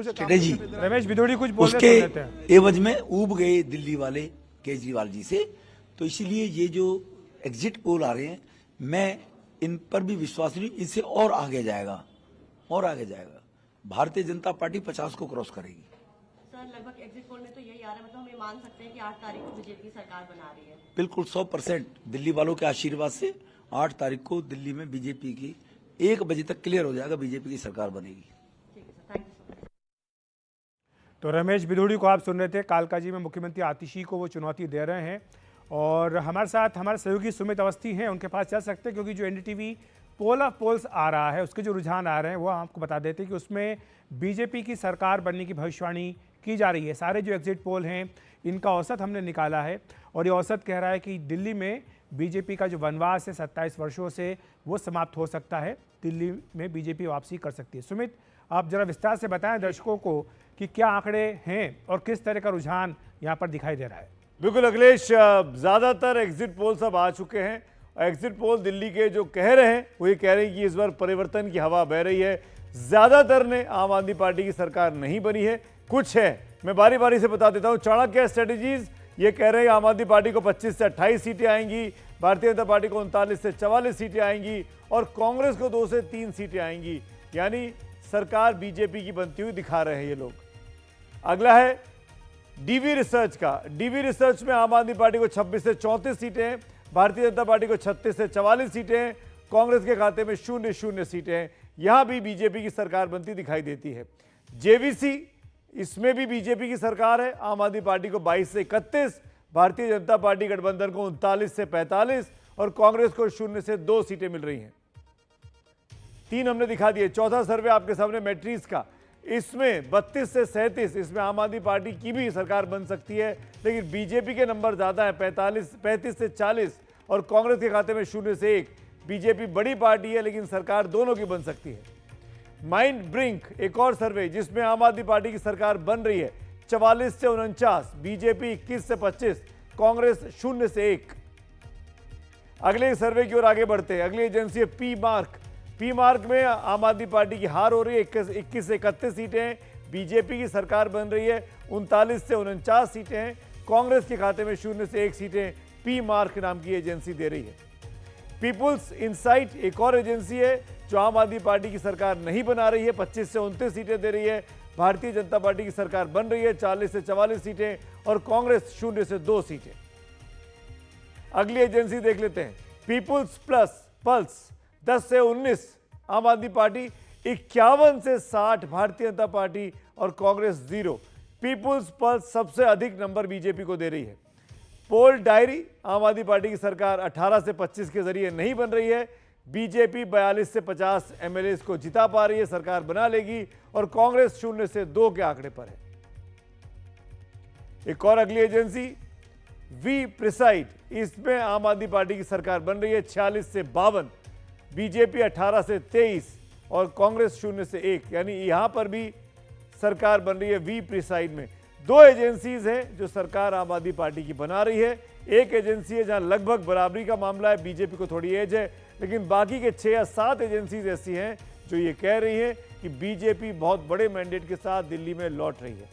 Strategy Ramesh भिदोड़ी कुछ बोल उसके रहे थे। एवज में ऊब गए दिल्ली वाले केजरीवाल जी से। तो इसीलिए ये जो एग्जिट पोल आ रहे हैं, मैं इन पर भी विश्वास नहीं, इनसे और आगे जाएगा, और आगे जाएगा। भारतीय जनता पार्टी 50 को क्रॉस करेगी। सर, लगभग एग्जिट पोल में तो यही आ रहा है, मतलब हम ये मान सकते हैं कि 8 तारीख को बीजेपी सरकार बना रही है। बिल्कुल 100% दिल्ली वालों के आशीर्वाद से 8 तारीख को दिल्ली में बीजेपी की 1 बजे तक क्लियर हो जाएगा, बीजेपी की सरकार बनेगी। ठीक है sir, thank you so much. तो रमेश भिदोड़ी को आप सुन रहे थे। कालकाजी में मुख्यमंत्री आतिशी को वो चुनौती दे रहे हैं और हमारे साथ हमारे सहयोगी सुमित अवस्थी हैं, उनके पास चल सकते हैं क्योंकि जो एनडीटीवी पोल ऑफ पोल्स आ रहा है उसके जो रुझान आ रहे हैं वो आपको बता देते हैं कि उसमें बीजेपी की सरकार बनने की भविष्यवाणी की जा रही है। सारे जो एग्जिट पोल हैं इनका औसत हमने निकाला है और ये औसत कह रहा है कि दिल्ली में बीजेपी का जो वनवास है 27 वर्षों से वो समाप्त हो सकता है, दिल्ली में बीजेपी वापसी कर सकती है। सुमित, आप जरा विस्तार से बताएं दर्शकों को कि क्या आंकड़े हैं और किस तरह का रुझान यहाँ पर दिखाई दे रहा है। बिल्कुल अखिलेश, ज़्यादातर एग्जिट पोल सब आ चुके हैं। एग्जिट पोल दिल्ली के जो कह रहे हैं वो ये कह रहे हैं कि इस बार परिवर्तन की हवा बह रही है। ज़्यादातर ने आम आदमी पार्टी की सरकार नहीं बनी है, कुछ है, मैं बारी बारी से बता देता हूँ। चाणक्य स्ट्रेटेजीज ये कह रहे हैं आम आदमी पार्टी को 25 से 28 सीटें आएंगी, भारतीय जनता पार्टी को 39 से 44 सीटें आएंगी और कांग्रेस को 2 से 3 सीटें आएंगी। यानी सरकार बीजेपी की बनती हुई दिखा रहे हैं ये लोग। अगला है डीवी रिसर्च का। डीवी रिसर्च में आम आदमी पार्टी को 26 से 34 सीटें हैं, भारतीय जनता पार्टी को 36 से 44 सीटें हैं, कांग्रेस के खाते में 0 सीटें हैं। यहां भी बीजेपी की सरकार बनती दिखाई देती है। जेवीसी, इसमें भी बीजेपी की सरकार है, आम आदमी पार्टी को 22 से 31, भारतीय जनता पार्टी गठबंधन को 39 से 45 और कांग्रेस को 0 से 2 सीटें मिल रही हैं। 3 हमने दिखा दिए। चौथा सर्वे आपके सामने मैट्रिक्स का, इसमें 32 से 37, इसमें आम आदमी पार्टी की भी सरकार बन सकती है, लेकिन बीजेपी के नंबर ज़्यादा है, 35 से 40 और कांग्रेस के खाते में 0 से 1। बीजेपी बड़ी पार्टी है लेकिन सरकार दोनों की बन सकती है। माइंड ब्रिंक एक और सर्वे जिसमें आम आदमी पार्टी की सरकार बन रही है, 44 से 49, बीजेपी 21 से 25, कांग्रेस 0 से 1। अगले सर्वे की ओर आगे बढ़ते हैं। अगली एजेंसी है पी मार्क। पी मार्क में आम आदमी पार्टी की हार हो रही है, 21 से 31 सीटें हैं, बीजेपी की सरकार बन रही है, 39 से 49 सीटें हैं, कांग्रेस के खाते में 0 से 1 सीटें पी मार्क नाम की एजेंसी दे रही है। पीपुल्स इंसाइट एक और एजेंसी है जो आम आदमी पार्टी की सरकार नहीं बना रही है, 25 से 29 सीटें दे रही है, भारतीय जनता पार्टी की सरकार बन रही है, 40 से 44 सीटें और कांग्रेस 0 से 2 सीटें। अगली एजेंसी देख लेते हैं, पीपुल्स प्लस पल्स 10 से 19, आम आदमी पार्टी 51 से 60, भारतीय जनता पार्टी और कांग्रेस 0। पीपुल्स पल्स सबसे अधिक नंबर बीजेपी को दे रही है। पोल डायरी, आम आदमी पार्टी की सरकार 18 से 25 के जरिए नहीं बन रही है, बीजेपी 42 से 50 एमएलए को जिता पा रही है, सरकार बना लेगी और कांग्रेस 0 से 2 के आंकड़े पर है। एक और अगली एजेंसी वी प्रिसाइड, इसमें आम आदमी पार्टी की सरकार बन रही है, 46 से 52, बीजेपी 18 से 23 और कांग्रेस 0 से 1। यानी यहां पर भी सरकार बन रही है वी प्रिसाइड में। 2 एजेंसीज हैं जो सरकार आम आदमी पार्टी की बना रही है। एक एजेंसी है जहां लगभग बराबरी का मामला है, बीजेपी को थोड़ी एज है, लेकिन बाकी के 6 या 7 एजेंसीज ऐसी हैं जो ये कह रही हैं कि बीजेपी बहुत बड़े मैंडेट के साथ दिल्ली में लौट रही है।